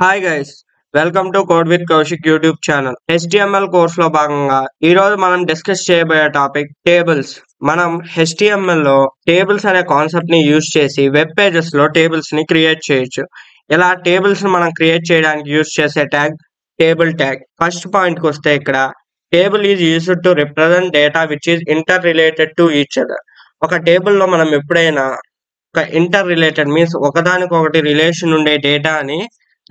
Hi guys, welcome to code with Kaushik YouTube channel. HTML కోర్సులో భాగంగా ఈరోజు మనం డిస్కస్ చేయబోయే టాపిక్ టేబుల్స్. మనం HTML లో టేబుల్స్ అనే కాన్సెప్ట్ ని యూజ్ చేసి వెబ్ పేజెస్ లో టేబుల్స్ ని క్రియేట్ చేయొచ్చు. ఇలా టేబుల్స్ ని మనం క్రియేట్ చేయడానికి యూజ్ చేసే tag table tag. First point కి వస్తే ఇక్కడ table is used to represent data which is inter related to each other. ఒక టేబుల్ లో మనం ఎప్పుడైనా ఒక ఇంటర్ రిలేటెడ్ మీన్స్ ఒకదానికొకటి రిలేషన్ ఉండే డేటాని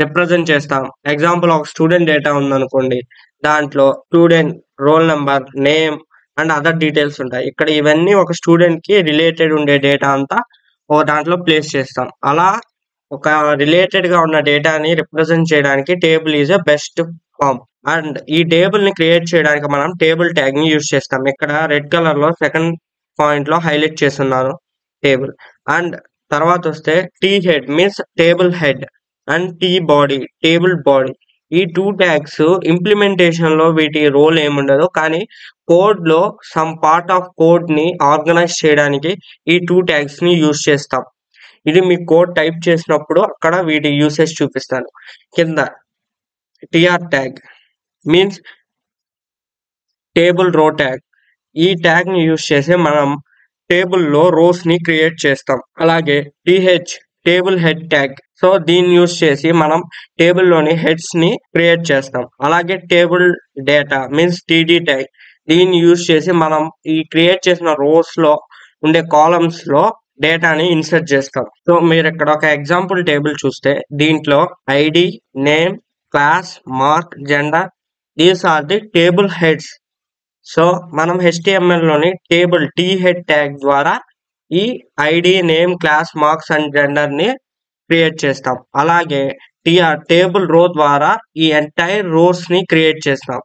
రిప్రజెంట్ చేస్తాం. ఎగ్జాంపుల్ ఒక స్టూడెంట్ డేటా ఉందనుకోండి, దాంట్లో student roll number, name and other details ఉంటాయి. ఇక్కడ ఇవన్నీ ఒక స్టూడెంట్ కి రిలేటెడ్ ఉండే డేటా అంతా ఒక దాంట్లో ప్లేస్ చేస్తాం. అలా ఒక రిలేటెడ్ గా ఉన్న డేటాని రిప్రజెంట్ చేయడానికి table is a best form. And ఈ టేబుల్ ని క్రియేట్ చేయడానికి మనం టేబుల్ ట్యాగ్ ని యూజ్ చేస్తాం. ఇక్కడ రెడ్ కలర్ లో సెకండ్ పాయింట్ లో హైలైట్ చేస్తున్నాను టేబుల్. అండ్ తర్వాత వస్తే T head means table head and T body table body. ఈ టూ ట్యాగ్స్ ఇంప్లిమెంటేషన్ లో వీటి రోల్ ఏముండదు, కానీ కోడ్ లో సమ్ పార్ట్ ఆఫ్ కోడ్ ని ఆర్గనైజ్ చేయడానికి ఈ టూ ట్యాగ్స్ ని యూజ్ చేస్తాం. ఇది మీ కోడ్ టైప్ చేసినప్పుడు అక్కడ వీటి యూసేజ్ చూపిస్తాను. కింద TR tag means table row tag. ఈ ట్యాగ్ ని యూజ్ చేసి మనం టేబుల్ లో రోస్ ని క్రియేట్ చేస్తాం. అలాగే TH table head tag. So దీన్ని యూజ్ చేసి మనం టేబుల్ లోని హెడ్స్ ని క్రియేట్ చేస్తాం. అలాగే table data means TD tag. దీన్ని యూజ్ చేసి మనం ఈ క్రియేట్ చేసిన రోస్ లో ఉండే కాలమ్స్ లో డేటాని ఇన్సర్ట్ చేస్తాం. సో మీరు ఇక్కడ ఒక ఎగ్జాంపుల్ టేబుల్ చూస్తే దీంట్లో ID, name, class, mark, gender these are the table heads. So మనం HTML లోని టేబుల్ టీ హెడ్ ట్యాగ్ ద్వారా ఈ ID, name, class, marks and gender ని క్రియేట్ చేస్తాం. అలాగే టిఆర్ టేబుల్ రో ద్వారా ఈ ఎంటైర్ రోస్ ని క్రియేట్ చేస్తాం.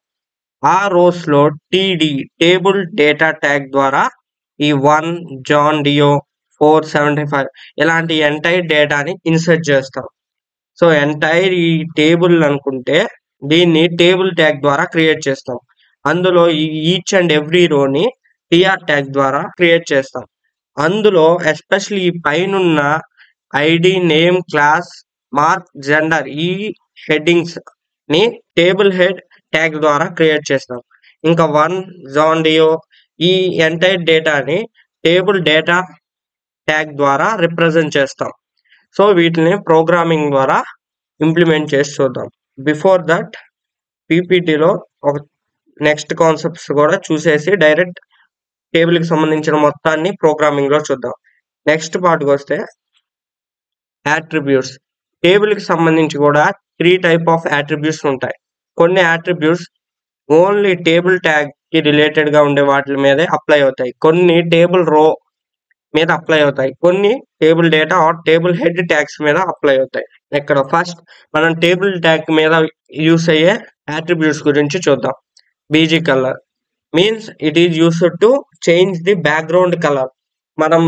ఆ రోస్ లో టీడీ టేబుల్ డేటా ట్యాగ్ ద్వారా ఈ 1 జాన్ డియో 475 ఇలాంటి ఎంటైర్ డేటాని ఇన్సర్ట్ చేస్తాం. సో ఎంటైర్ ఈ టేబుల్ అనుకుంటే దీన్ని టేబుల్ ట్యాగ్ ద్వారా క్రియేట్ చేస్తాం. అందులో ఈచ్ అండ్ ఎవ్రీ రోని టిఆర్ ట్యాగ్ ద్వారా క్రియేట్ చేస్తాం. అందులో ఎస్పెషల్లీ ఈ పైనున్న ID, name, class, mark, gender ఈ హెడ్డింగ్స్ ని టేబుల్ హెడ్ ట్యాగ్ ద్వారా క్రియేట్ చేస్తాం. ఇంకా 1 జాన్ డియో ఈ ఎంటైర్ డేటాని టేబుల్ డేటా ట్యాగ్ ద్వారా రిప్రజెంట్ చేస్తాం. సో వీటిని ప్రోగ్రామింగ్ ద్వారా ఇంప్లిమెంట్ చేసి చూద్దాం. బిఫోర్ దట్ పీపీటీలో ఒక నెక్స్ట్ కాన్సెప్ట్స్ కూడా చూసేసి డైరెక్ట్ టేబుల్ కి సంబంధించిన మొత్తాన్ని ప్రోగ్రామింగ్ లో చూద్దాం. నెక్స్ట్ పార్ట్కి వస్తే యాట్రిబ్యూట్స్. టేబుల్ కి సంబంధించి కూడా 3 టైప్ ఆఫ్ యాట్రిబ్యూట్స్ ఉంటాయి. కొన్ని యాట్రిబ్యూట్స్ ఓన్లీ టేబుల్ ట్యాగ్ కి రిలేటెడ్ గా ఉండే వాటి మీదే అప్లై అవుతాయి. కొన్ని టేబుల్ రో మీద అప్లై అవుతాయి. కొన్ని table data or table head tags మీద అప్లై అవుతాయి. ఇక్కడ ఫస్ట్ మనం టేబుల్ ట్యాగ్ మీద యూస్ అయ్యే యాట్రిబ్యూట్స్ గురించి చూద్దాం. BG colour means it is used to change the background colour. మనం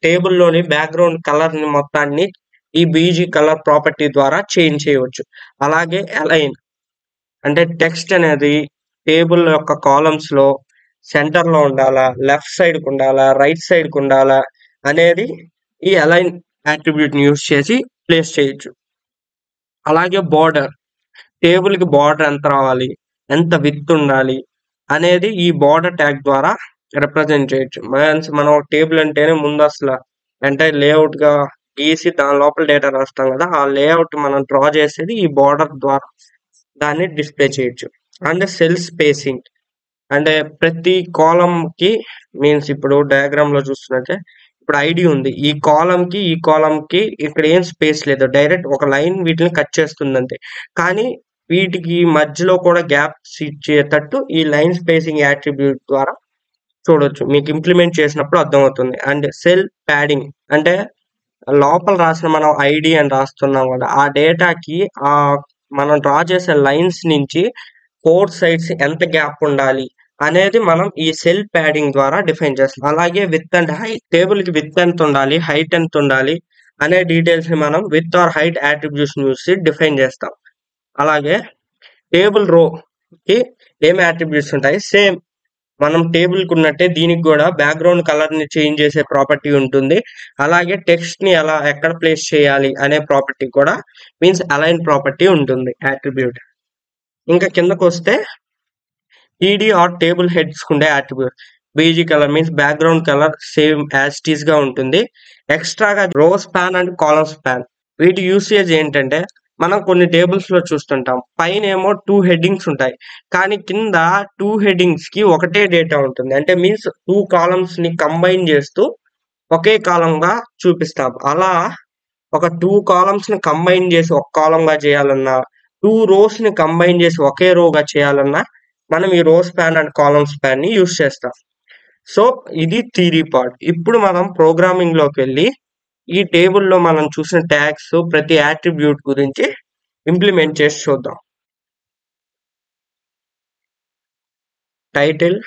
టేబుల్ లోని బ్యాక్గ్రౌండ్ కలర్ ని మొత్తాన్ని ఈ బీజీ కలర్ ప్రాపర్టీ ద్వారా చేంజ్ చేయవచ్చు. అలాగే అలైన్ అంటే టెక్స్ట్ అనేది టేబుల్ యొక్క కాలమ్స్ లో సెంటర్ లో ఉండాలా, లెఫ్ట్ సైడ్ కు ఉండాలా, రైట్ సైడ్ కు ఉండాలా అనేది ఈ అలైన్ యాట్రిబ్యూట్ ని యూస్ చేసి ప్లేస్ చేయొచ్చు. అలాగే బార్డర్ టేబుల్ కి బార్డర్ ఎంత రావాలి, ఎంత విడ్త్ ఉండాలి అనేది ఈ బార్డర్ ట్యాగ్ ద్వారా రిప్రజెంట్ చేయొచ్చు. మనం టేబుల్ అంటేనే ముందు అసలు అంటే లేఅవుట్ గా గీసి దాని లోపల డేటా రాస్తాం కదా, ఆ లేఅవుట్ మనం డ్రా చేసేది ఈ బార్డర్ ద్వారా దాన్ని డిస్ప్లే చేయొచ్చు. అండ్ సెల్ స్పేసింగ్ అంటే ప్రతి కాలం కి మీన్స్ ఇప్పుడు డయాగ్రామ్ లో చూస్తున్నట్టే ఇప్పుడు ఐడి ఉంది, ఈ కాలం కి ఇక్కడ ఏం స్పేస్ లేదు, డైరెక్ట్ ఒక లైన్ వీటిని కట్ చేస్తుంది అంతే. కానీ వీటికి మధ్యలో కూడా గ్యాప్స్ ఇచ్చేటట్టు ఈ లైన్ స్పేసింగ్ యాట్రిబ్యూట్ ద్వారా చూడొచ్చు. మీకు ఇంప్లిమెంట్ చేసినప్పుడు అర్థమవుతుంది. అండ్ సెల్ ప్యాడింగ్ అంటే లోపల రాసిన మనం ఐడి అని రాస్తున్నాం కదా, ఆ డేటాకి ఆ మనం డ్రా చేసే లైన్స్ నుంచి 4 సైడ్స్ ఎంత గ్యాప్ ఉండాలి అనేది మనం ఈ సెల్ ప్యాడింగ్ ద్వారా డిఫైన్ చేస్తాం. అలాగే విత్ అండ్ హైట్ టేబుల్ కి విత్ ఎంత ఉండాలి, హైట్ ఎంత ఉండాలి అనే డీటెయిల్స్ ని మనం width or height attributes use చేసి డిఫైన్ చేస్తాం. అలాగే టేబుల్ రో కి ఏం అట్రిబ్యూట్స్ ఉంటాయి, సేమ్ మనం టేబుల్ కు ఉన్నట్టే దీనికి కూడా బ్యాక్గ్రౌండ్ కలర్ ని చేంజ్ చేసే ప్రాపర్టీ ఉంటుంది. అలాగే టెక్స్ట్ ని ఎలా ఎక్కడ ప్లేస్ చేయాలి అనే ప్రాపర్టీ కూడా మీన్స్ అలైన్ ప్రాపర్టీ ఉంటుంది యాట్రిబ్యూట్. ఇంకా కిందకు వస్తే టీడీ ఆర్ టేబుల్ హెడ్స్ ఉండే attribute BG colour means background colour same as it is గా ఉంటుంది. ఎక్స్ట్రాగా row span and column span వీటి యూసేజ్ ఏంటంటే మనం కొన్ని టేబుల్స్ లో చూస్తుంటాం పైన ఏమో 2 హెడ్డింగ్స్ ఉంటాయి కానీ కింద 2 హెడ్డింగ్స్ కి ఒకటే డేటా ఉంటుంది. అంటే మీన్స్ 2 కాలమ్స్ ని కంబైన్ చేస్తూ ఒకే కాలం గా చూపిస్తాం. అలా ఒక 2 కాలమ్స్ ని కంబైన్ చేసి ఒక కాలం గా చేయాలన్నా 2 రోస్ ని కంబైన్ చేసి ఒకే రో గా చేయాలన్నా మనం ఈ రో స్పాన్ అండ్ కాలమ్ స్పాన్ ని యూస్ చేస్తాం. సో ఇది థియరీ పార్ట్. ఇప్పుడు మనం ప్రోగ్రామింగ్ లోకి వెళ్ళి ఈ టేబుల్లో మనం చూసిన ట్యాగ్స్ ప్రతి యాట్రిబ్యూట్ గురించి ఇంప్లిమెంట్ చేసి చూద్దాం. టైటిల్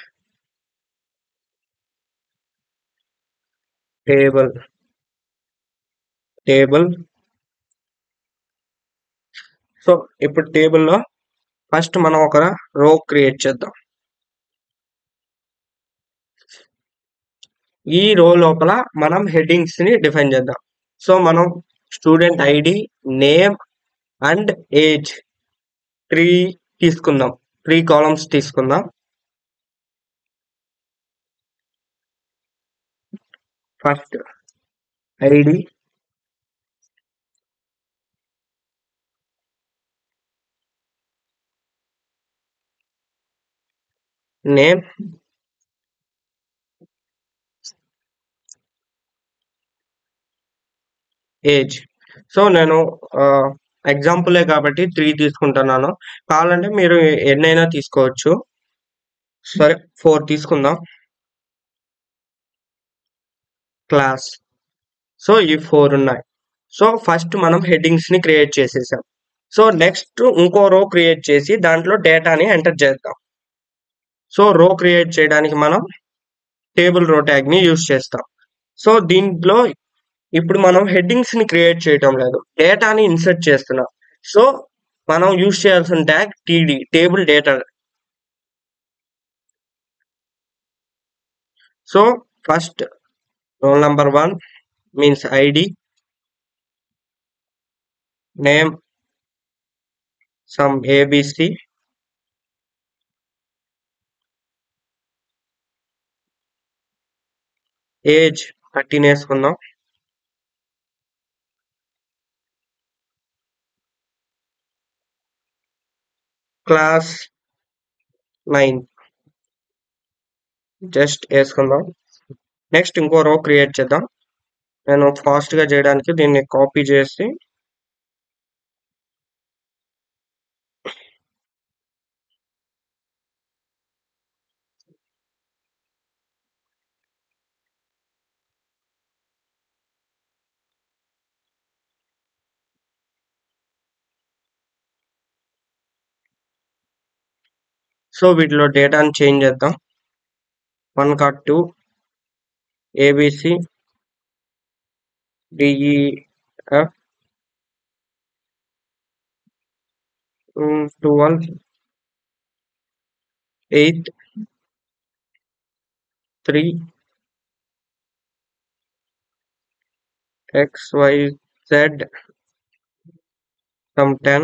టేబుల్ సో ఇప్పుడు టేబుల్లో ఫస్ట్ మనం ఒక రో క్రియేట్ చేద్దాం. ఈ రో లోపల మనం హెడ్డింగ్స్ ని డిఫైన్ చేద్దాం. సో మనం student ID, name and age 3 తీసుకుందాం. 3 కాలమ్స్ తీసుకుందాం. First ID, name, age. So నేను ఎగ్జాంపులే కాబట్టి 3 తీసుకుంటున్నాను. కావాలంటే మీరు ఎన్నైనా తీసుకోవచ్చు. సరే 4 తీసుకుందాం. క్లాస్. సో ఈ 4 ఉన్నాయి. సో ఫస్ట్ మనం హెడ్డింగ్స్ ని క్రియేట్ చేసేసాం. సో నెక్స్ట్ ఇంకో రో క్రియేట్ చేసి దాంట్లో డేటాని ఎంటర్ చేద్దాం. సో రో క్రియేట్ చేయడానికి మనం టేబుల్ రో ట్యాగ్ ని యూజ్ చేస్తాం. సో దీంట్లో ఇప్పుడు మనం హెడ్డింగ్స్ ని క్రియేట్ చేయటం లేదు, డేటాని ఇన్సర్ట్ చేస్తున్నాం. సో మనం యూజ్ చేయాల్సిన tag TD table data. So first roll number 1 means ID, name some ABC, age 13 వేసుకుందాం. క్లాస్ 9 జస్ట్ వేసుకుందాం. నెక్స్ట్ ఇంకో రో క్రియేట్ చేద్దాం. నేను ఫాస్ట్ గా చేయడానికి దీన్ని కాపీ చేసి సో వీటిలో డేటాని చేంజ్ చేద్దాం. 1 ABC DEF 12 8 3 XYZ some 10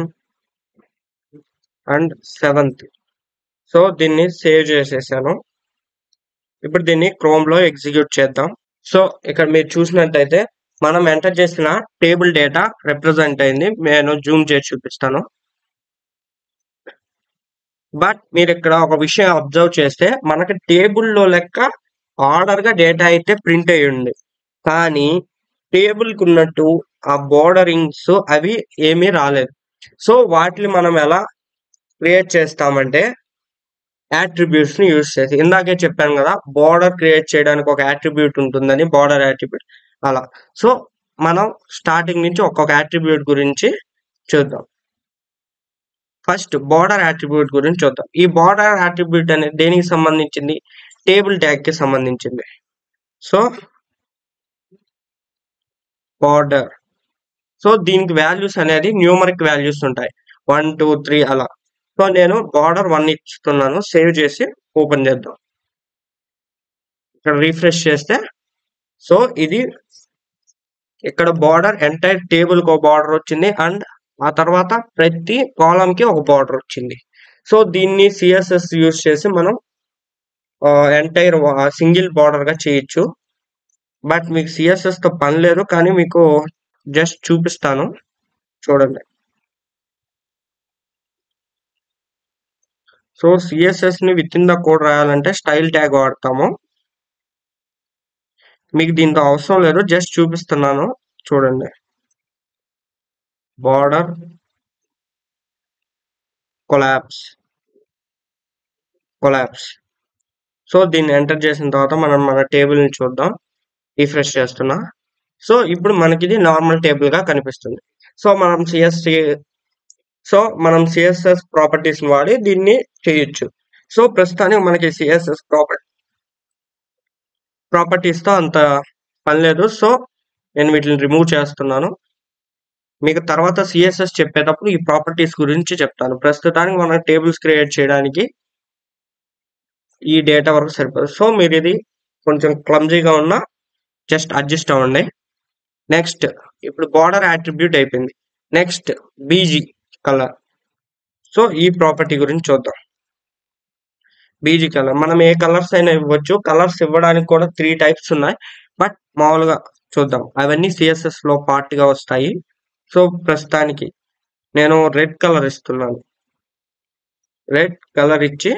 and 7th. So దీన్ని సేవ్ చేసేసాను. ఇప్పుడు దీన్ని క్రోమ్ లో ఎగ్జిక్యూట్ చేద్దాం. సో ఇక్కడ మీరు చూసినట్టయితే మనం ఎంటర్ చేసిన టేబుల్ డేటా రిప్రజెంట్ అయింది. నేను జూమ్ చేసి చూపిస్తాను. బట్ మీరు ఇక్కడ ఒక విషయం అబ్జర్వ్ చేస్తే మనకి టేబుల్లో లెక్క ఆర్డర్ గా డేటా అయితే ప్రింట్ అయ్యి ఉంది, కానీ టేబుల్ కు ఉన్నట్టు ఆ బోర్డరింగ్స్ అవి ఏమీ రాలేదు. సో వాటిని మనం ఎలా క్రియేట్ చేస్తామంటే యాట్రిబ్యూట్స్ ని యూజ్ చేసి, ఇందాకే చెప్పాను కదా బోర్డర్ క్రియేట్ చేయడానికి ఒక యాట్రిబ్యూట్ ఉంటుందని, బోర్డర్ యాట్రిబ్యూట్ అలా. సో మనం స్టార్టింగ్ నుంచి ఒక్కొక్క యాట్రిబ్యూట్ గురించి చూద్దాం. ఫస్ట్ బోర్డర్ యాట్రిబ్యూట్ గురించి చూద్దాం. ఈ బోర్డర్ యాట్రిబ్యూట్ అనేది దేనికి సంబంధించింది? టేబుల్ ట్యాగ్ కి సంబంధించింది. సో బోర్డర్, సో దీనికి వాల్యూస్ అనేది న్యూమరిక్ వాల్యూస్ ఉంటాయి 1 2 3 అలా. సో నేను బార్డర్ 1 ఇస్తున్నాను. సేవ్ చేసి ఓపెన్ చేద్దాం. ఇక్కడ రీఫ్రెష్ చేస్తే సో ఇది ఇక్కడ బార్డర్ ఎంటైర్ టేబుల్ కి ఒక బార్డర్ వచ్చింది అండ్ ఆ తర్వాత ప్రతి కాలమ్ కి ఒక బార్డర్ వచ్చింది. సో దీన్ని సిఎస్ఎస్ యూజ్ చేసి మనం ఎంటైర్ సింగిల్ బార్డర్ గా చేయొచ్చు. బట్ మీకు సిఎస్ఎస్ తో పని లేదు, కానీ మీకు జస్ట్ చూపిస్తాను చూడండి. సో సిఎస్ఎస్ ని విత్ ఇన్ ద కోడ్ రాయాలంటే స్టైల్ ట్యాగ్ వాడతాము. మీకు దీంతో అవసరం లేదు, జస్ట్ చూపిస్తున్నాను చూడండి. Border collapse. సో దీన్ని ఎంటర్ చేసిన తర్వాత మనం మన టేబుల్ ని చూద్దాం. రిఫ్రెష్ చేస్తున్నా. సో ఇప్పుడు మనకి ఇది నార్మల్ టేబుల్ గా కనిపిస్తుంది. సో మనం సిఎస్ఎస్ ప్రాపర్టీస్ వాడి దీన్ని చేయొచ్చు. సో ప్రస్తుతానికి మనకి సిఎస్ఎస్ ప్రాపర్టీస్ తో అంత పని లేదు. సో నేను వీటిని రిమూవ్ చేస్తున్నాను. మీకు తర్వాత సిఎస్ఎస్ చెప్పేటప్పుడు ఈ ప్రాపర్టీస్ గురించి చెప్తాను. ప్రస్తుతానికి మనం టేబుల్స్ క్రియేట్ చేయడానికి ఈ డేటా వరకు సరిపోదు. సో మీరు ఇది కొంచెం క్లమ్జీగా ఉన్నా జస్ట్ అడ్జస్ట్ అవ్వండి. నెక్స్ట్ ఇప్పుడు బార్డర్ యాట్రిబ్యూట్ అయిపోయింది. Next BG colour. సో ఈ ప్రాపర్టీ గురించి చూద్దాం. బీజీ కలర్ మనం ఏ కలర్స్ అయినా ఇవ్వచ్చు. కలర్స్ ఇవ్వడానికి కూడా 3 టైప్స్ ఉన్నాయి. బట్ మామూలుగా చూద్దాం, అవన్నీ సిఎస్ఎస్ లో పార్ట్ గా వస్తాయి. సో ప్రస్తుతానికి నేను రెడ్ కలర్ ఇస్తున్నాను. రెడ్ కలర్ ఇచ్చి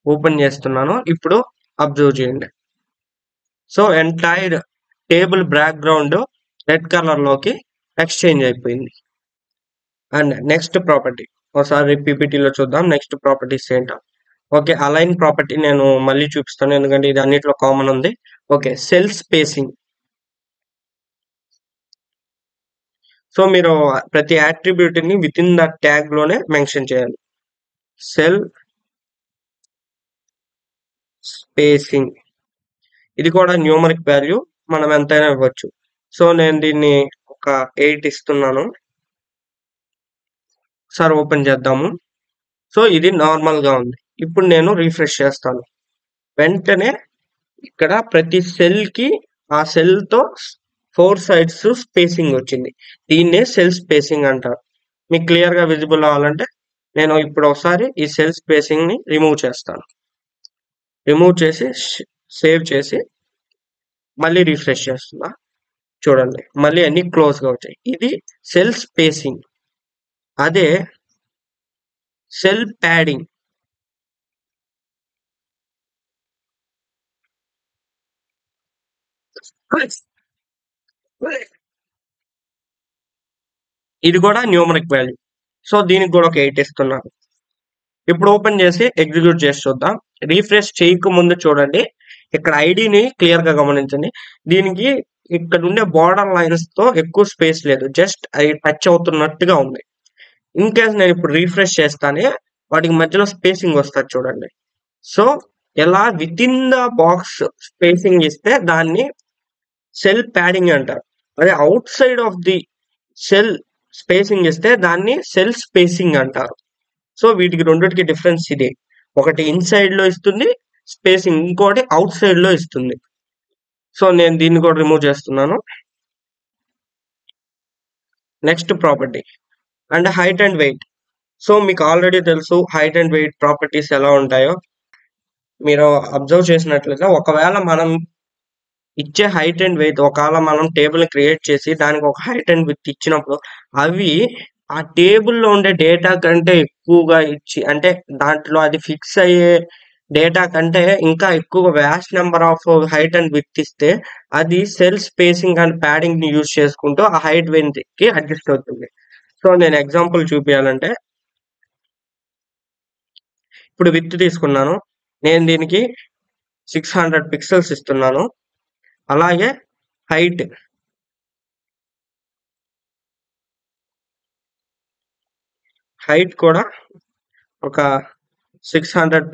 ఓపెన్ చేస్తున్నాను. ఇప్పుడు అబ్జర్వ్ చేయండి. So entire table background red colour లోకి ఎక్స్చేంజ్ అయిపోయింది. అండ్ నెక్స్ట్ ప్రాపర్టీ ఒకసారి పీపీటీలో చూద్దాం. నెక్స్ట్ ప్రాపర్టీస్ ఏంటో. ఓకే, అలైన్ ప్రాపర్టీ నేను మళ్ళీ చూపిస్తాను, ఎందుకంటే ఇది అన్నిట్లో కామన్ ఉంది. Okay, cell spacing. సో మీరు ప్రతి యాట్రిబ్యూట్ ని విత్ ఇన్ ద ట్యాగ్ లోనే మెన్షన్ చేయాలి. సెల్ స్పేసింగ్ ఇది కూడా న్యూమరిక్ వాల్యూ, మనం ఎంతైనా ఇవ్వచ్చు. సో నేను దీన్ని ఒక 8 ఇస్తున్నాను. ఒకసారి ఓపెన్ చేద్దాము. సో ఇది నార్మల్ గా ఉంది. ఇప్పుడు నేను రిఫ్రెష్ చేస్తాను. వెంటనే ఇక్కడ ప్రతి సెల్ కి ఆ సెల్ తో 4 సైడ్స్ స్పేసింగ్ వచ్చింది. దీన్నే సెల్ స్పేసింగ్ అంటారు. మీకు క్లియర్ గా విజిబుల్ అవ్వాలంటే నేను ఇప్పుడు ఒకసారి ఈ సెల్ స్పేసింగ్ ని రిమూవ్ చేస్తాను. రిమూవ్ చేసి సేవ్ చేసి మళ్ళీ రిఫ్రెష్ చేస్తున్నా. చూడండి, మళ్ళీ అన్ని క్లోజ్ గా వచ్చాయి. ఇది సెల్ స్పేసింగ్. అదే సెల్ ప్యాడింగ్. ఇది కూడా న్యూమరిక్ వాల్యూ. సో దీనికి కూడా ఒక 8 ఇస్తున్నాను. ఇప్పుడు ఓపెన్ చేసి ఎగ్జిక్యూట్ చేసి చూద్దాం. రీఫ్రెష్ చేయక ముందు చూడండి, ఇక్కడ ఐడిని క్లియర్ గా గమనించండి. దీనికి ఇక్కడ ఉండే బార్డర్ లైన్స్ తో ఎక్కువ స్పేస్ లేదు, జస్ట్ అది టచ్ అవుతున్నట్టుగా ఉంది. ఇన్ కేస్ నేను ఇప్పుడు రీఫ్రెష్ చేస్తానే వాటికి మధ్యలో స్పేసింగ్ వస్తుంది చూడండి. సో ఎలా with in the box spacing ఇస్తే దాన్ని సెల్ ప్యాడింగ్ అంటారు. అదే out side of the cell spacing ఇస్తే దాన్ని సెల్ స్పేసింగ్ అంటారు. సో వీటికి రెండింటికి డిఫరెన్స్ ఇదే. ఒకటి ఇన్సైడ్ లో ఇస్తుంది స్పేసింగ్, ఇంకోటి అవుట్ సైడ్ లో ఇస్తుంది. సో నేను దీన్ని కూడా రిమూవ్ చేస్తున్నాను. Next property and height and weight. So మీకు ఆల్రెడీ తెలుసు హైట్ అండ్ వెయిట్ ప్రాపర్టీస్ ఎలా ఉంటాయో. మీరు అబ్జర్వ్ చేసినట్లయితే ఒకవేళ మనం ఇచ్చే హైట్ అండ్ వెయిట్, ఒకవేళ మనం టేబుల్ క్రియేట్ చేసి దానికి ఒక హైట్ అండ్ విత్ ఇచ్చినప్పుడు అవి ఆ టేబుల్లో ఉండే డేటా కంటే ఎక్కువగా ఇచ్చి, అంటే దాంట్లో అది ఫిక్స్ అయ్యే డేటా కంటే ఇంకా ఎక్కువ vast number of height and with ఇస్తే అది సెల్ స్పేసింగ్ అండ్ ప్యాడింగ్ ని యూజ్ చేసుకుంటూ ఆ హైట్ వెయిట్ కి అడ్జస్ట్ అవుతుంది. సో నేను ఎగ్జాంపుల్ చూపించాలంటే ఇప్పుడు విత్ తీసుకున్నాను. నేను దీనికి 600 పిక్సెల్స్ ఇస్తున్నాను. అలాగే హైట్ కూడా ఒక 600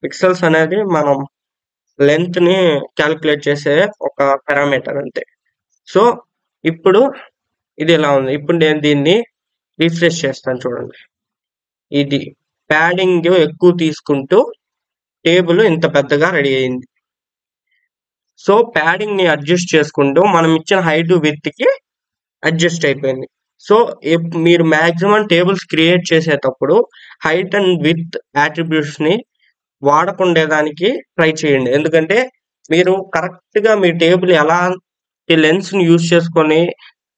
పిక్సెల్స్ అనేది మనం లెంత్ ని క్యాలిక్యులేట్ చేసే ఒక పారామీటర్ అంతే. సో ఇప్పుడు ఇది ఎలా ఉంది. ఇప్పుడు నేను దీన్ని రిఫ్రెష్ చేస్తాను చూడండి. ఇది ప్యాడింగ్ ఎక్కువ తీసుకుంటూ టేబుల్ ఇంత పెద్దగా రెడీ అయింది. సో ప్యాడింగ్ ని అడ్జస్ట్ చేసుకుంటూ మనం ఇచ్చిన హైట్ విడ్త్ కి అడ్జస్ట్ అయిపోయింది. సో మీరు మాక్సిమం టేబుల్స్ క్రియేట్ చేసేటప్పుడు హైట్ అండ్ విడ్త్ యాట్రిబ్యూట్స్ ని వాడకుండేదానికి ట్రై చేయండి. ఎందుకంటే మీరు కరెక్ట్ గా మీ టేబుల్ ఎలా లెన్స్ ని యూజ్ చేసుకొని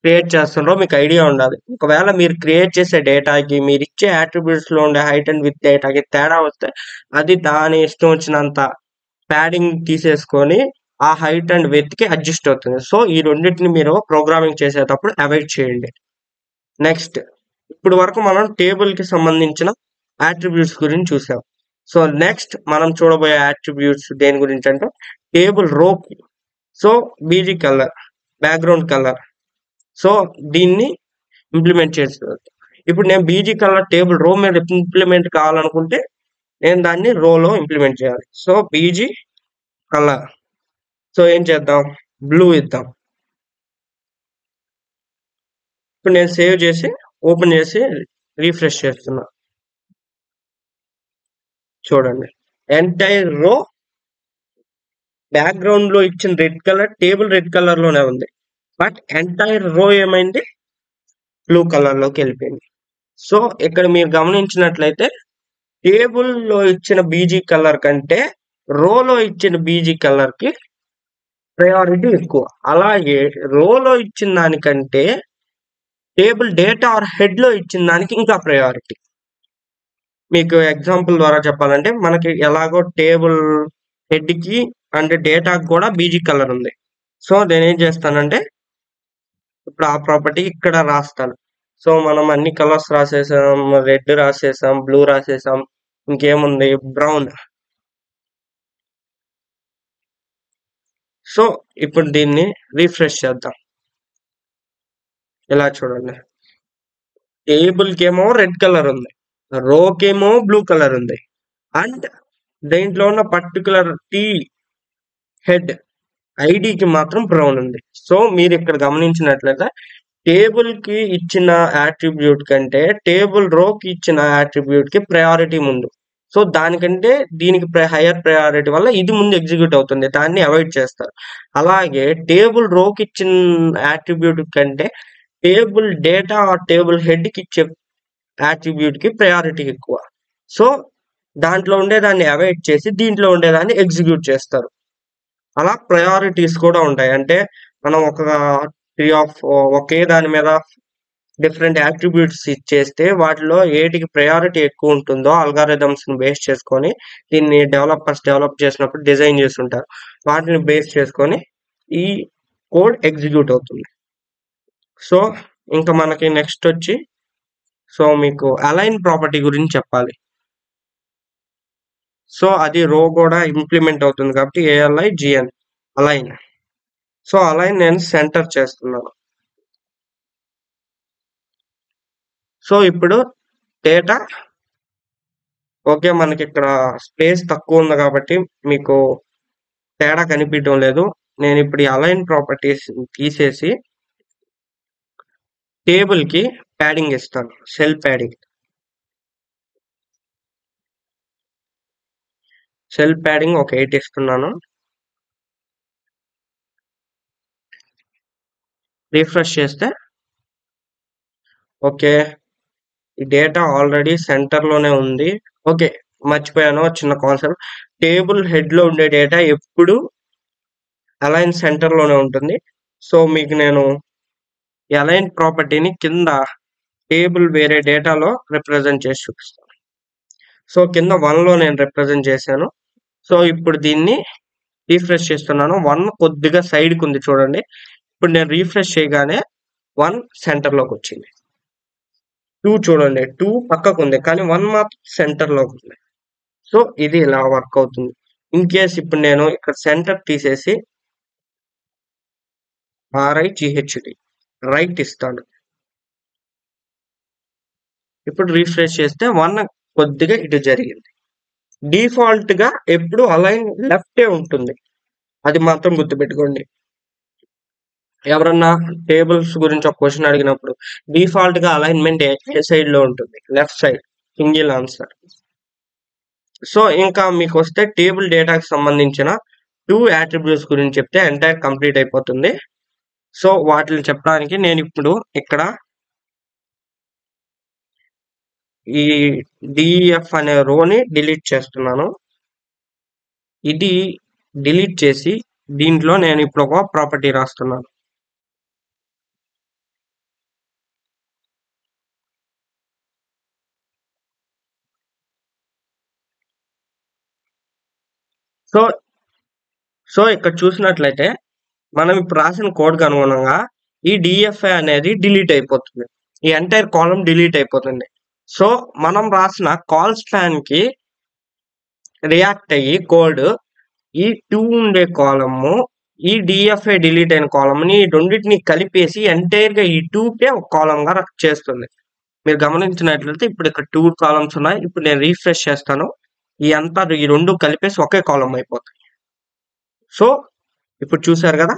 క్రియేట్ చేస్తున్నారో మీకు ఐడియా ఉండాలి. ఒకవేళ మీరు క్రియేట్ చేసే డేటాకి మీరు ఇచ్చే యాట్రిబ్యూట్స్ లో ఉండే హైట్ అండ్ విత్ డేటాకి తేడా వస్తే అది దాని ఇష్టం వచ్చినంత ప్యాడింగ్ తీసేసుకొని ఆ హైట్ అండ్ విత్ కి అడ్జస్ట్ అవుతుంది. సో ఈ రెండింటిని మీరు ప్రోగ్రామింగ్ చేసేటప్పుడు అవాయిడ్ చేయండి. నెక్స్ట్, ఇప్పుడు వరకు మనం టేబుల్ కి సంబంధించిన యాట్రిబ్యూట్స్ గురించి చూసాం. సో నెక్స్ట్ మనం చూడబోయే యాట్రిబ్యూట్స్ దేని గురించి అంటే టేబుల్ రోకి. So BG colour, background colour. So దీన్ని ఇంప్లిమెంట్ చేస్తారు. ఇప్పుడు నేను బీజీ కలర్ టేబుల్ రో మీద ఇంప్లిమెంట్ కావాలనుకుంటే నేను దాన్ని రోలో ఇంప్లిమెంట్ చేయాలి. So BG colour. సో ఏం చేద్దాం, బ్లూ ఇద్దాం. ఇప్పుడు నేను సేవ్ చేసి ఓపెన్ చేసి రీఫ్రెష్ చేస్తున్నా. చూడండి, ఎంటైర్ రో బ్యాక్గ్రౌండ్ లో ఇచ్చిన red colour table red colour లోనే ఉంది, బట్ ఎంటైర్ రో ఏమైంది, బ్లూ కలర్ లోకి వెళ్ళిపోయింది. సో ఇక్కడ మీరు గమనించినట్లయితే టేబుల్ లో ఇచ్చిన బీజీ కలర్ కంటే రోలో ఇచ్చిన బీజీ కలర్ కి ప్రయారిటీ ఎక్కువ. అలాగే రోలో ఇచ్చిన దానికంటే టేబుల్ డేటా ఆర్ హెడ్ లో ఇచ్చిన దానికి ఇంకా ప్రయారిటీ. మీకు ఎగ్జాంపుల్ ద్వారా చెప్పాలంటే మనకి ఎలాగో టేబుల్ హెడ్ కి అంటే డేటాకి కూడా బీజీ కలర్ ఉంది. సో నేను ఏం చేస్తానంటే ఇప్పుడు ఆ ప్రాపర్టీ ఇక్కడ రాస్తాను. సో మనం అన్ని కలర్స్ రాసేసాం, రెడ్ రాసేసాం, బ్లూ రాసేసాం, ఇంకేముంది బ్రౌన్. సో ఇప్పుడు దీన్ని రీఫ్రెష్ చేద్దాం. ఇలా చూడండి, టేబుల్ కేమో రెడ్ కలర్ ఉంది, రోకేమో బ్లూ కలర్ ఉంది, అండ్ దీంట్లో ఉన్న పర్టికులర్ టీ హెడ్ ఐడికి మాత్రం బ్రౌన్ ఉంది. సో మీరు ఇక్కడ గమనించినట్లయితే టేబుల్ కి ఇచ్చిన యాట్రిబ్యూట్ కంటే టేబుల్ రోకి ఇచ్చిన యాట్రిబ్యూట్ కి ప్రయారిటీ ముందు. సో దానికంటే దీనికి హైయర్ ప్రయారిటీ వల్ల ఇది ముందు ఎగ్జిక్యూట్ అవుతుంది, దాన్ని అవాయిడ్ చేస్తారు. అలాగే టేబుల్ రోకి ఇచ్చిన యాట్రిబ్యూట్ కంటే టేబుల్ డేటా టేబుల్ హెడ్ కి ఇచ్చే యాట్రిబ్యూట్ కి ప్రయారిటీ ఎక్కువ. సో దాంట్లో ఉండేదాన్ని అవాయిడ్ చేసి దీంట్లో ఉండేదాన్ని ఎగ్జిక్యూట్ చేస్తారు. అలా ప్రయారిటీస్ కూడా ఉంటాయి. అంటే మనం ఒకే దాని మీద డిఫరెంట్ యాట్రిబ్యూట్స్ ఇచ్చేస్తే వాటిలో ఏటికి ప్రయారిటీ ఎక్కువ ఉంటుందో అల్గారిథమ్స్ ని బేస్ చేసుకొని దీన్ని డెవలపర్స్ డెవలప్ చేసినప్పుడు డిజైన్ చేస్తుంటారు. వాటిని బేస్ చేసుకొని ఈ కోడ్ ఎగ్జిక్యూట్ అవుతుంది. సో ఇంకా మనకి నెక్స్ట్ వచ్చి సో మీకు అలైన్ ప్రాపర్టీ గురించి చెప్పాలి. సో అది రో కూడా ఇంప్లిమెంట్ అవుతుంది కాబట్టి ALI GN align. So align నేను సెంటర్ చేస్తున్నాను. సో ఇప్పుడు డేటా ఓకే, మనకి ఇక్కడ స్పేస్ తక్కువ ఉంది కాబట్టి మీకు తేడా కనిపించడం లేదు. నేను ఇప్పుడు ఈ అలైన్ ప్రాపర్టీస్ తీసేసి టేబుల్ కి ప్యాడింగ్ ఇస్తాను, సెల్ ప్యాడింగ్. సెల్ ప్యాడింగ్ ఒక 8 ఇస్తున్నాను. రీఫ్రెష్ చేస్తే ఓకే, ఈ డేటా ఆల్రెడీ సెంటర్ లోనే ఉంది. ఓకే, మర్చిపోయాను చిన్న కాన్సెప్ట్. టేబుల్ హెడ్ లో ఉండే డేటా ఎప్పుడు అలైన్ సెంటర్ లోనే ఉంటుంది. సో మీకు నేను ఈ అలైన్ ప్రాపర్టీని కింద టేబుల్ వేరే డేటాలో రిప్రజెంట్ చేసి చూపిస్తాను. సో కింద 1 లో నేను రిప్రజెంట్ చేశాను. సో ఇప్పుడు దీన్ని రీఫ్రెష్ చేస్తున్నాను. 1 కొద్దిగా సైడ్కి ఉంది చూడండి. ఇప్పుడు నేను రీఫ్రెష్ చేయగానే 1 సెంటర్ లోకి వచ్చింది. 2 చూడండి, 2 పక్కకు ఉంది కానీ 1 మాత్రం సెంటర్ లోకి ఉంది. సో ఇది ఇలా వర్క్ అవుతుంది. ఇన్ కేస్ ఇప్పుడు నేను ఇక్కడ సెంటర్ తీసేసి RIGHT రైట్ ఇస్తాను. ఇప్పుడు రీఫ్రెష్ చేస్తే 1 కొద్దిగా ఇటు జరిగింది. డిఫాల్ట్ గా ఎప్పుడు అలైన్ లెఫ్టే ఉంటుంది, అది మాత్రం గుర్తుపెట్టుకోండి. ఎవరన్నా టేబుల్స్ గురించి ఒక క్వశ్చన్ అడిగినప్పుడు డిఫాల్ట్ గా అలైన్మెంట్ ఏ సైడ్ లో ఉంటుంది, left side, single answer. So ఇంకా మీకు వస్తే టేబుల్ డేటాకి సంబంధించిన 2 యాట్రిబ్యూట్స్ గురించి చెప్తే ఎంటైర్ కంప్లీట్ అయిపోతుంది. సో వాటిని చెప్పడానికి నేను ఇప్పుడు ఇక్కడ ఈ డిఎఫ్ అనే రోని డిలీట్ చేస్తున్నాను. ఇది డిలీట్ చేసి దీంట్లో నేను ఇప్పుడు ఒక ప్రాపర్టీ రాస్తున్నాను. సో ఇక్కడ చూసినట్లయితే మనం ఇప్పుడు రాసిన కోడ్కి అనుగుణంగా ఈ డిఎఫ్ఐ అనేది డిలీట్ అయిపోతుంది. ఈ ఎంటైర్ కాలం డిలీట్ అయిపోతుంది. సో మనం రాసిన కాల్ స్పాన్ కి రియాక్ట్ అయ్యి కోడ్ ఈ 2 ఉండే కాలము ఈ డిఎఫ్ఐ డిలీట్ అయిన కాలంని ఈ రెండింటిని కలిపేసి ఎంటైర్ గా ఈ 2కే ఒక కాలం గా చేస్తుంది. మీరు గమనించినట్లయితే ఇప్పుడు ఇక్కడ 2 కాలమ్స్ ఉన్నాయి. ఇప్పుడు నేను రీఫ్రెష్ చేస్తాను. ఈ రెండు కలిపేసి ఒకే కాలం అయిపోతాయి. సో ఇప్పుడు చూసారు కదా,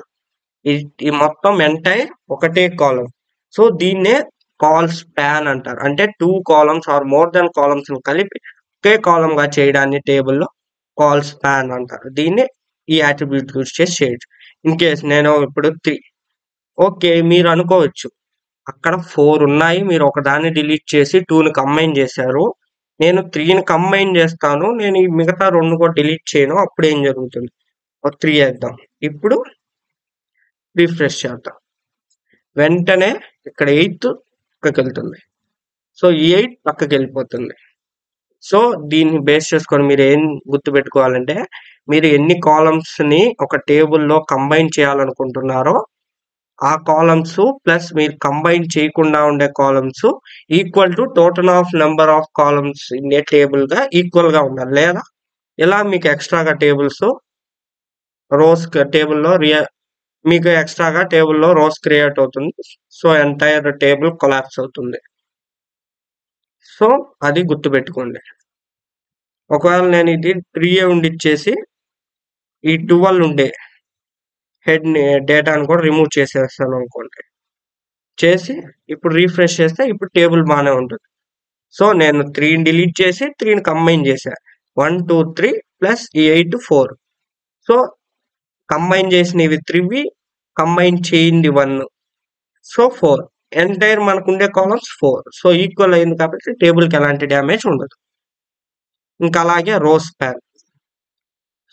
ఈ మొత్తం ఎంటైర్ ఒకటే కాలం. సో దీన్నే కాల్ స్పాన్ అంటారు. అంటే 2 columns or more then columns కలిపి ఒకే కాలం గా చేయడాన్ని టేబుల్లో కాల్ స్పాన్ అంటారు. దీన్ని ఈ అట్రిబ్యూట్ యూజ్ చేసి చేయొచ్చు. ఇన్ కేస్ నేను ఇప్పుడు 3 ఓకే మీరు అనుకోవచ్చు అక్కడ 4 ఉన్నాయి, మీరు ఒకదాన్ని డిలీట్ చేసి 2ని కంబైన్ చేశారు. నేను 3ని కంబైన్ చేస్తాను, నేను ఈ మిగతా 2 కూడా డిలీట్ చేయను. అప్పుడు ఏం జరుగుతుంది? 3 వేద్దాం. ఇప్పుడు రిఫ్రెష్ చేద్దాం. వెంటనే ఇక్కడ 8 పక్కకి వెళ్తుంది. సో ఈ 8 పక్కకి వెళ్ళిపోతుంది. సో దీన్ని బేస్ చేసుకొని మీరు ఏం గుర్తుపెట్టుకోవాలంటే, మీరు ఎన్ని కాలమ్స్ ని ఒక టేబుల్లో కంబైన్ చేయాలనుకుంటున్నారో ఆ కాలమ్స్ ప్లస్ మీరు కంబైన్ చేయకుండా ఉండే columns equal to total of number of columns in a table గా ఈక్వల్ గా ఉండాలి. లేదా ఇలా మీకు ఎక్స్ట్రాగా టేబుల్స్ రోస్ టేబుల్లో మీకు ఎక్స్ట్రాగా టేబుల్లో రోస్ క్రియేట్ అవుతుంది. సో ఎంటైర్ టేబుల్ కొలాప్స్ అవుతుంది. సో అది గుర్తుపెట్టుకోండి. ఒకవేళ నేను ఇది 3 ఉండిచ్చేసి ఈ 12 ఉండే హెడ్ డేటాను కూడా రిమూవ్ చేసేస్తాను అనుకోండి. చేసి ఇప్పుడు రీఫ్రెష్ చేస్తే ఇప్పుడు టేబుల్ బాగానే ఉంటుంది. సో నేను 3ని డిలీట్ చేసి 3ని కంబైన్ చేశా. 1 2 3 ప్లస్ ఈ 8 4. సో కంబైన్ చేసినవి 3 కంబైన్ చేయింది 1. సో 4 ఎంటైర్ మనకు ఉండే కాలమ్స్ 4. సో ఈక్వల్ అయింది కాబట్టి టేబుల్కి ఎలాంటి డ్యామేజ్ ఉండదు. ఇంకా అలాగే రో స్పాన్.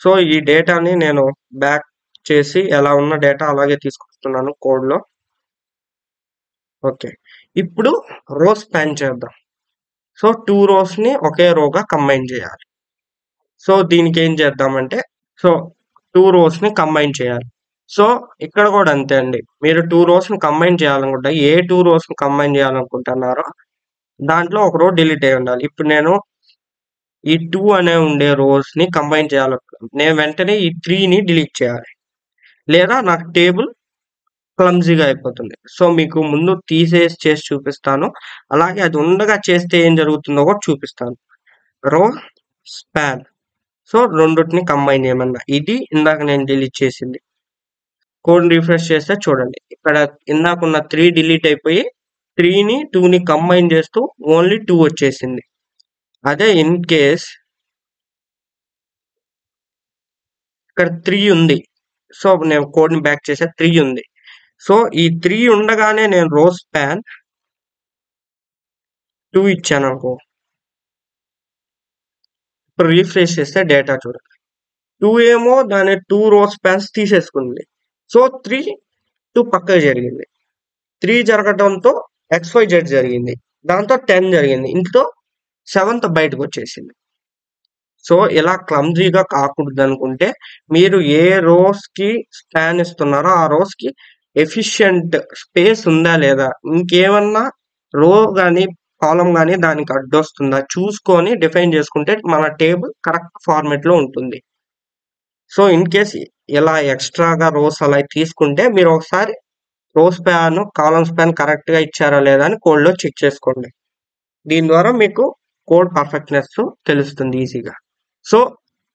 సో ఈ డేటాని నేను బ్యాక్ చేసి ఎలా ఉన్న డేటా అలాగే తీసుకొస్తున్నాను కోడ్లో. ఓకే, ఇప్పుడు రో స్పాన్ చేద్దాం. సో 2 రోస్ని ఒకే రోగా కంబైన్ చేయాలి. సో దీనికి ఏం చేద్దామంటే, సో 2 రోస్ని కంబైన్ చేయాలి. సో ఇక్కడ కూడా అంతే అండి. మీరు 2 రోస్ని కంబైన్ చేయాలనుకుంటే ఏ 2 రోస్ని కంబైన్ చేయాలనుకుంటున్నారో దాంట్లో ఒక రో డిలీట్ అయి ఉండాలి. ఇప్పుడు నేను ఈ 2 అనే ఉండే రోస్ని కంబైన్ చేయాలనుకుంటున్నాను. నేను వెంటనే ఈ 3ని డిలీట్ చేయాలి, లేదా నాకు టేబుల్ క్లమ్జీగా అయిపోతుంది. సో మీకు ముందు తీసేసి చేసి చూపిస్తాను. అలాగే అది ఉండగా చేస్తే ఏం జరుగుతుందో కూడా చూపిస్తాను. రో స్పాన్. సో రెండుటిని కంబైన్ చేయమన్నా. ఇది ఇందాక నేను డిలీట్ చేసింది. కోడ్ రిఫ్రెష్ చేస్తే చూడండి, ఇక్కడ ఇందాకున్న 3 డిలీట్ అయిపోయి 3ని 2ని కంబైన్ చేస్తూ ఓన్లీ 2 వచ్చేసింది. అదే ఇన్ కేస్ ఇక్కడ 3 ఉంది. సో నేను కోడ్ని బ్యాక్ చేసే 3 ఉంది. సో ఈ 3 ఉండగానే నేను రో స్పాన్ 2 ఇచ్చాను అనుకో. ఇప్పుడు రీఫ్రెష్ చేస్తే డేటా చూడండి, 2 ఏమో దాని 2 రో స్పాన్స్ తీసేసుకుంది. సో 3 2 పక్కకు జరిగింది. 3 జరగడంతో XYZ జరిగింది, దాంతో 10 జరిగింది, ఇంట్లో 7th బయటకు వచ్చేసింది. సో ఇలా క్లమ్జీగా కాకూడదు అనుకుంటే మీరు ఏ రోస్ కి స్పాన్ ఇస్తున్నారో ఆ రోస్ కి ఎఫిషియంట్ స్పేస్ ఉందా లేదా, ఇంకేమన్నా రో కానీ కాలం కానీ దానికి అడ్డొస్తుందా చూసుకొని డిఫైన్ చేసుకుంటే మన టేబుల్ కరెక్ట్ ఫార్మెట్ లో ఉంటుంది. సో ఇన్ కేస్ ఇలా ఎక్స్ట్రాగా రోస్ అలా తీసుకుంటే మీరు ఒకసారి రో స్పాన్ కాలం స్పాన్ కరెక్ట్ గా ఇచ్చారా లేదా అని కోడ్ లో చెక్ చేసుకోండి. దీని ద్వారా మీకు కోడ్ పర్ఫెక్ట్నెస్ తెలుస్తుంది ఈజీగా. సో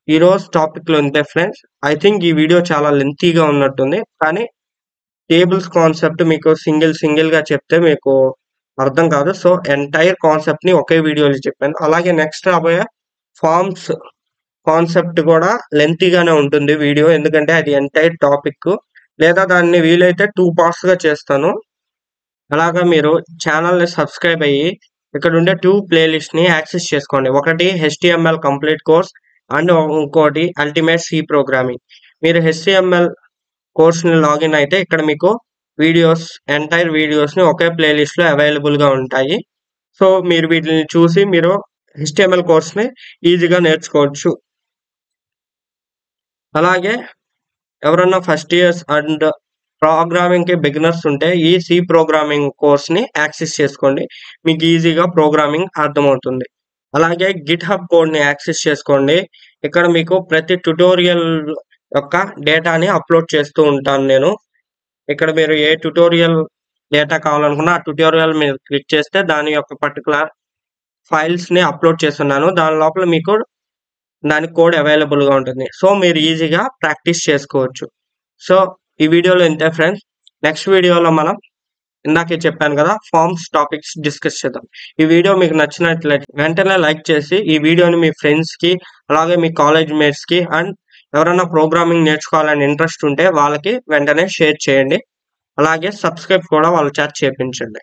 ఈ రోజు టాపిక్ లో ఇంతే ఫ్రెండ్స్. ఐ థింక్ ఈ వీడియో చాలా లెంతీగా ఉన్నట్టుంది, కానీ టేబుల్స్ కాన్సెప్ట్ మీకు సింగిల్ గా చెప్తే మీకు అర్థం కాదు. సో ఎంటైర్ కాన్సెప్ట్ ని ఒకే వీడియోలో చెప్పాను. అలాగే నెక్స్ట్ రాబోయే ఫార్మ్స్ కాన్సెప్ట్ కూడా లెంతీగానే ఉంటుంది వీడియో, ఎందుకంటే అది ఎంటైర్ టాపిక్. లేదా దాన్ని వీలైతే 2 పార్ట్స్ గా చేస్తాను. అలాగా మీరు ఛానల్ని సబ్స్క్రైబ్ అయ్యి ఇక్కడ ఉండే 2 ప్లేలిస్ట్ ని యాక్సెస్ చేసుకోండి. ఒకటి HTML కంప్లీట్ కోర్స్ అండ్ ఇంకోటి అల్టిమేట్ సి ప్రోగ్రామింగ్. మీరు HTML కోర్స్ ని లాగిన్ అయితే ఇక్కడ మీకు వీడియోస్, ఎంటైర్ వీడియోస్ ని ఒకే ప్లేలిస్ట్ లో అవైలబుల్ గా ఉంటాయి. సో మీరు వీటిని చూసి మీరు HTML కోర్స్ ని ఈజీగా నేర్చుకోవచ్చు. అలాగే ఎవరన్నా ఫస్ట్ ఇయర్స్ అండ్ ప్రోగ్రామింగ్ కి బిగినర్స్ ఉంటే ఈ సి ప్రోగ్రామింగ్ కోర్స్ ని యాక్సెస్ చేసుకోండి. మీకు ఈజీగా ప్రోగ్రామింగ్ అర్థమవుతుంది. అలాగే గిట్ హబ్ కోడ్ ని యాక్సెస్ చేసుకోండి. ఇక్కడ మీకు ప్రతి ట్యుటోరియల్ యొక్క డేటాని అప్లోడ్ చేస్తూ ఉంటాను నేను. ఇక్కడ మీరు ఏ ట్యుటోరియల్ డేటా కావాలనుకున్నా ఆ ట్యుటోరియల్ మీద క్లిక్ చేస్తే దాని యొక్క పర్టికులర్ ఫైల్స్ ని అప్లోడ్ చేస్తున్నాను. దాని లోపల మీకు దాని కోడ్ అవైలబుల్ గా ఉంటుంది. సో మీరు ఈజీగా ప్రాక్టీస్ చేసుకోవచ్చు. సో ఈ వీడియోలో ఇంతే ఫ్రెండ్స్. నెక్స్ట్ వీడియోలో మనం ఇందాకే చెప్పాను కదా, ఫార్మ్స్ టాపిక్స్ డిస్కస్ చేద్దాం. ఈ వీడియో మీకు నచ్చినట్లయితే వెంటనే లైక్ చేసి ఈ వీడియోని మీ ఫ్రెండ్స్ కి, అలాగే మీ కాలేజ్ మేట్స్ కి అండ్ ఎవరైనా ప్రోగ్రామింగ్ నేర్చుకోవాలని ఇంట్రెస్ట్ ఉంటే వాళ్ళకి వెంటనే షేర్ చేయండి. అలాగే సబ్స్క్రైబ్ కూడా వాళ్ళ చేత చేయించండి.